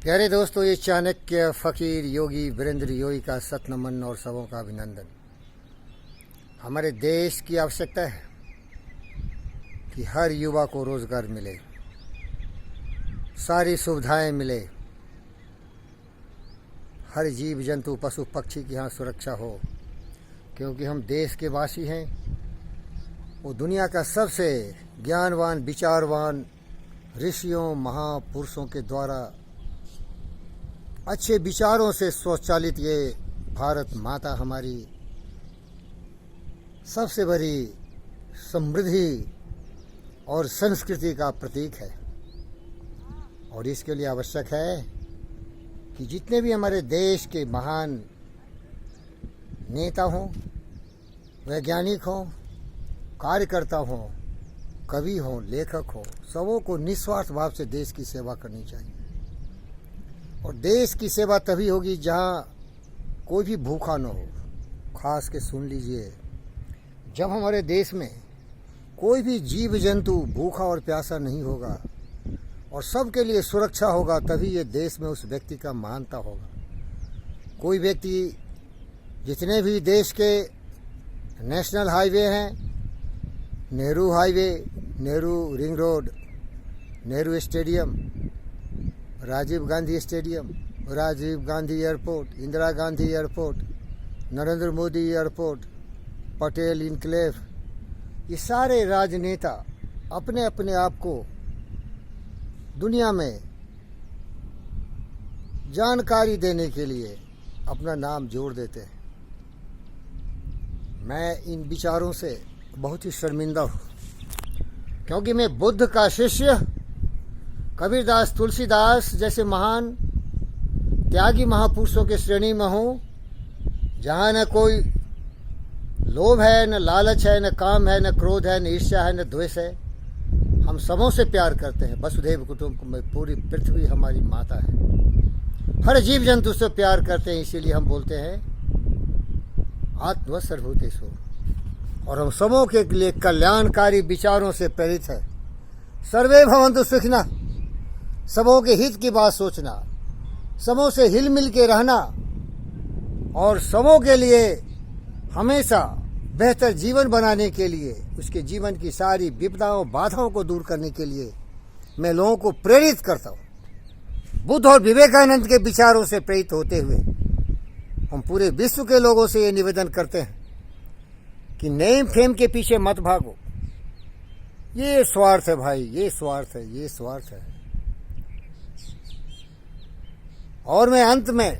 प्यारे दोस्तों, ये चाणक्य फकीर योगी वीरेंद्र योगी का सत नमन और सबों का अभिनंदन। हमारे देश की आवश्यकता है कि हर युवा को रोजगार मिले, सारी सुविधाएं मिले, हर जीव जंतु पशु पक्षी की यहाँ सुरक्षा हो, क्योंकि हम देश के वासी हैं। वो दुनिया का सबसे ज्ञानवान विचारवान ऋषियों महापुरुषों के द्वारा अच्छे विचारों से स्वचालित ये भारत माता हमारी सबसे बड़ी समृद्धि और संस्कृति का प्रतीक है। और इसके लिए आवश्यक है कि जितने भी हमारे देश के महान नेता हों, वैज्ञानिक हों, कार्यकर्ता हों, कवि हों, लेखक हों, सबों को निस्वार्थ भाव से देश की सेवा करनी चाहिए। और देश की सेवा तभी होगी जहाँ कोई भी भूखा न हो। खास के सुन लीजिए, जब हमारे देश में कोई भी जीव जंतु भूखा और प्यासा नहीं होगा और सबके लिए सुरक्षा होगा, तभी ये देश में उस व्यक्ति का मानता होगा। कोई व्यक्ति, जितने भी देश के नेशनल हाईवे हैं, Nehru highway, Nehru ring road, Nehru stadium, Rajiv Gandhi stadium, Rajiv Gandhi airport, Indira Gandhi airport, Narendra Modi airport, Patel enclave, ये सारे राजनेता अपने अपने आप को दुनिया में जानकारी देने के लिए अपना नाम जोड़ देते हैं। मैं इन विचारों से बहुत ही शर्मिंदा हूँ, क्योंकि मैं बुद्ध का शिष्य कबीरदास, तुलसीदास जैसे महान त्यागी महापुरुषों के श्रेणी में हूँ, जहाँ न कोई लोभ है, न लालच है, न काम है, न क्रोध है, न ईर्ष्या है, न द्वेष है। हम सबों से प्यार करते हैं। वसुधैव कुटुंबकम में पूरी पृथ्वी हमारी माता है। हर जीव जंतु से प्यार करते हैं, इसीलिए हम बोलते हैं आत्मवत् सर्वभूतेषु। और हम सबों के लिए कल्याणकारी विचारों से प्रेरित है। सर्वे भवन्तु सुखिनः, सबों के हित की बात सोचना, सबों से हिल मिल के रहना और सबों के लिए हमेशा बेहतर जीवन बनाने के लिए, उसके जीवन की सारी विपदाओं बाधाओं को दूर करने के लिए मैं लोगों को प्रेरित करता हूँ। बुद्ध और विवेकानंद के विचारों से प्रेरित होते हुए हम पूरे विश्व के लोगों से ये निवेदन करते हैं कि नेम फेम के पीछे मत भागो। ये स्वार्थ है भाई, ये स्वार्थ है, ये स्वार्थ है। और मैं अंत में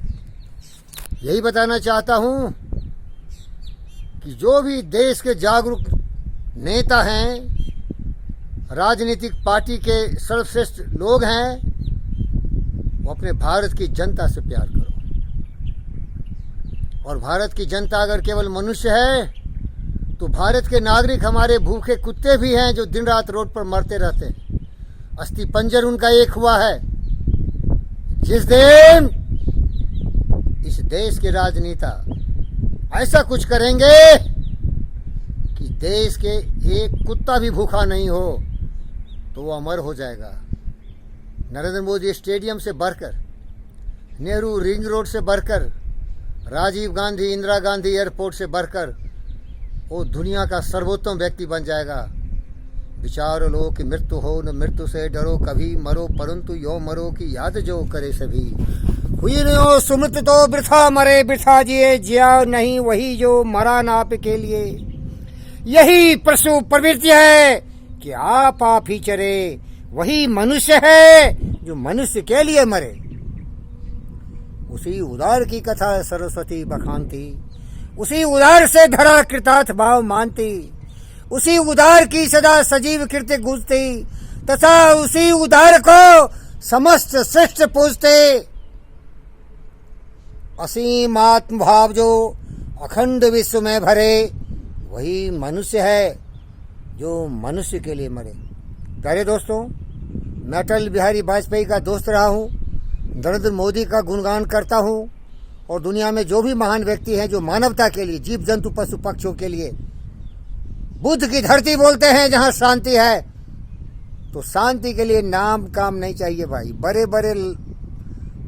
यही बताना चाहता हूं कि जो भी देश के जागरूक नेता हैं, राजनीतिक पार्टी के सर्वश्रेष्ठ लोग हैं, वो अपने भारत की जनता से प्यार करो। और भारत की जनता अगर केवल मनुष्य है, तो भारत के नागरिक हमारे भूखे कुत्ते भी हैं जो दिन रात रोड पर मरते रहते हैं। अस्थि पंजर उनका एक हुआ है। जिस दिन इस देश के राजनेता ऐसा कुछ करेंगे कि देश के एक कुत्ता भी भूखा नहीं हो, तो वो अमर हो जाएगा। नरेंद्र मोदी स्टेडियम से बढ़कर, नेहरू रिंग रोड से बढ़कर, राजीव गांधी इंदिरा गांधी एयरपोर्ट से बढ़कर वो दुनिया का सर्वोत्तम व्यक्ति बन जाएगा। विचारो लो कि मृत्यु हो, न मृत्यु से डरो, कभी मरो परंतु यो मरो की याद जो करे सभी। हुई न हो सुमृत तो वृथा मरे, वृथा जिए जिया नहीं वही जो मरा नाप के लिए। यही पशु प्रवृत्ति है कि आप ही चरे, वही मनुष्य है जो मनुष्य के लिए मरे। उसी उदार की कथा सरस्वती बखानती, उसी उदार से धरा कृतार्थ भाव मानती, उसी उदार की सदा सजीव कीर्ति गूंजती, तथा उसी उदार को समस्त श्रेष्ठ पूजते। असीम आत्म भाव जो अखंड विश्व में भरे, वही मनुष्य है जो मनुष्य के लिए मरे। प्यारे दोस्तों, मैं अटल बिहारी वाजपेयी का दोस्त रहा हूँ, नरेंद्र मोदी का गुणगान करता हूँ, और दुनिया में जो भी महान व्यक्ति हैं जो मानवता के लिए, जीव जंतु पशु पक्षियों के लिए, बुद्ध की धरती बोलते हैं जहां शांति है, तो शांति के लिए नाम काम नहीं चाहिए भाई। बड़े बड़े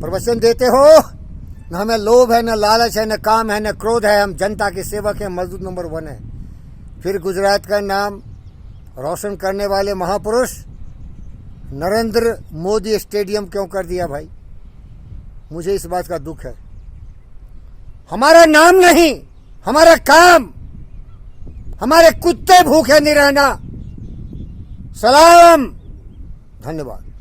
प्रवचन देते हो। न हमें लोभ है, न लालच है, न काम है, न क्रोध है। हम जनता के सेवक हैं, मजदूर नंबर 1 है। फिर गुजरात का नाम रोशन करने वाले महापुरुष नरेंद्र मोदी स्टेडियम क्यों कर दिया भाई? मुझे इस बात का दुख है। हमारा नाम नहीं, हमारा काम। हमारे कुत्ते भूखे नहीं रहना। सलाम, धन्यवाद।